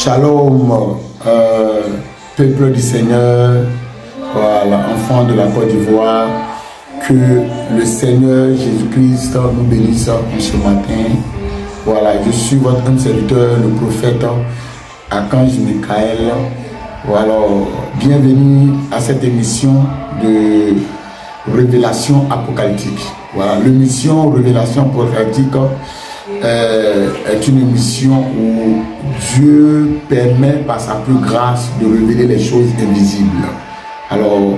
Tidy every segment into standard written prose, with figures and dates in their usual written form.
Shalom, peuple du Seigneur, voilà, enfants de la Côte d'Ivoire, que le Seigneur Jésus-Christ nous bénisse ce matin. Voilà, je suis votre serviteur, le prophète Archange Michael. Voilà, bienvenue à cette émission de révélation apocalyptique. Voilà, l'émission révélation apocalyptique est une émission où Dieu permet par sa plus grâce de révéler les choses invisibles. Alors,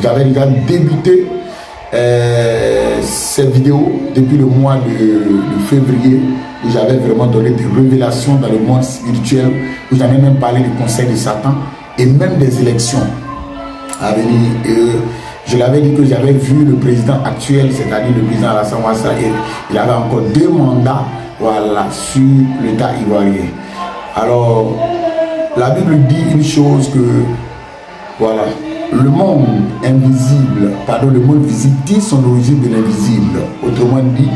j'avais déjà débuté cette vidéo depuis le mois de février, où j'avais vraiment donné des révélations dans le monde spirituel, où j'avais même parlé du conseil de Satan et même des élections à venir. Je l'avais dit que j'avais vu le président actuel, c'est-à-dire le président Alassane Ouattara, et il avait encore 2 mandats, voilà, sur l'État ivoirien. Alors, la Bible dit une chose que, voilà, le monde invisible, pardon, le monde visible tire son origine de l'invisible. Autrement dit,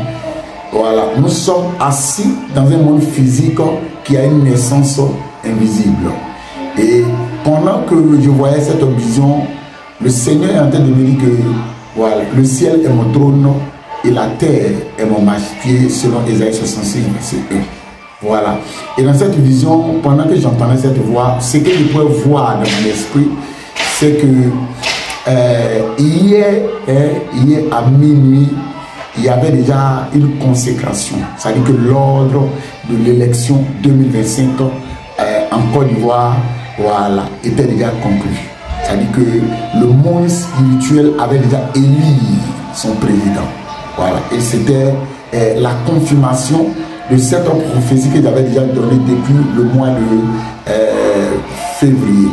voilà, nous sommes assis dans un monde physique qui a une naissance invisible. Et pendant que je voyais cette vision, le Seigneur est en train de me dire que voilà, le ciel est mon trône et la terre est mon marchepied, selon Ésaïe 66, verset 1. Voilà. Et dans cette vision, pendant que j'entendais cette voix, ce que je pouvais voir dans mon esprit, c'est que hier à minuit, il y avait déjà une consécration. C'est-à-dire que l'ordre de l'élection 2025 en Côte d'Ivoire, voilà, était déjà conclu. C'est-à-dire que le monde spirituel avait déjà élu son président. Voilà. Et c'était la confirmation de cette prophétie que j'avais déjà donnée depuis le mois de février.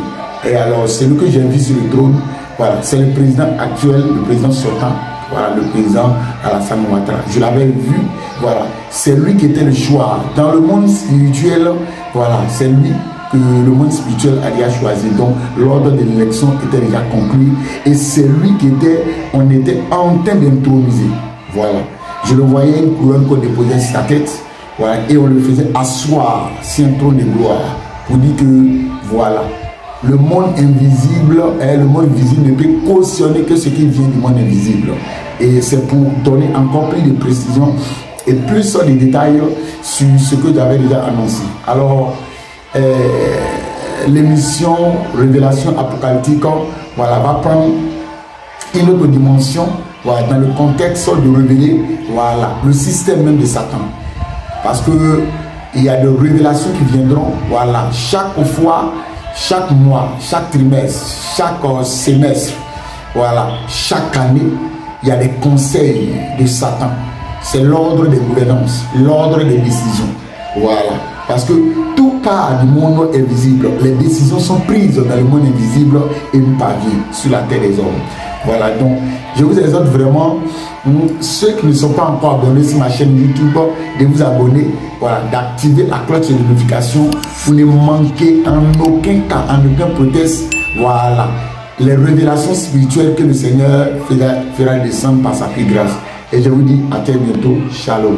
Et alors, c'est lui que j'ai vu sur le trône. Voilà. C'est le président actuel, le président sortant. Voilà, le président Alassane Ouattara. Je l'avais vu. Voilà. C'est lui qui était le choix. Dans le monde spirituel, voilà, c'est lui que le monde spirituel a déjà choisi. Donc l'ordre de l'élection était déjà conclu et c'est lui qui était, on était en train d'introniser. Voilà, je le voyais, une couronne qu'on déposait sur sa tête, voilà, et on le faisait asseoir sur un trône de gloire pour dire que voilà, le monde invisible et le monde visible ne peut cautionner que ce qui vient du monde invisible. Et c'est pour donner encore plus de précision et plus de détails sur ce que j'avais déjà annoncé. Alors l'émission Révélation apocalyptique, voilà, va prendre une autre dimension, voilà, dans le contexte de révéler, voilà, le système même de Satan. Parce que il y a des révélations qui viendront, voilà, chaque fois, chaque mois, chaque trimestre, chaque semestre, voilà, chaque année, il y a des conseils de Satan. C'est l'ordre des gouvernances, l'ordre des décisions. Voilà. Parce que tout part du monde invisible. Les décisions sont prises dans le monde invisible et nous parviennent sur la terre des hommes. Voilà, donc je vous exhorte vraiment, ceux qui ne sont pas encore abonnés sur ma chaîne YouTube, de vous abonner, voilà, d'activer la cloche de notification pour ne manquer en aucun cas, en aucun prétexte, voilà, les révélations spirituelles que le Seigneur fera descendre par sa plus grâce. Et je vous dis à très bientôt. Shalom.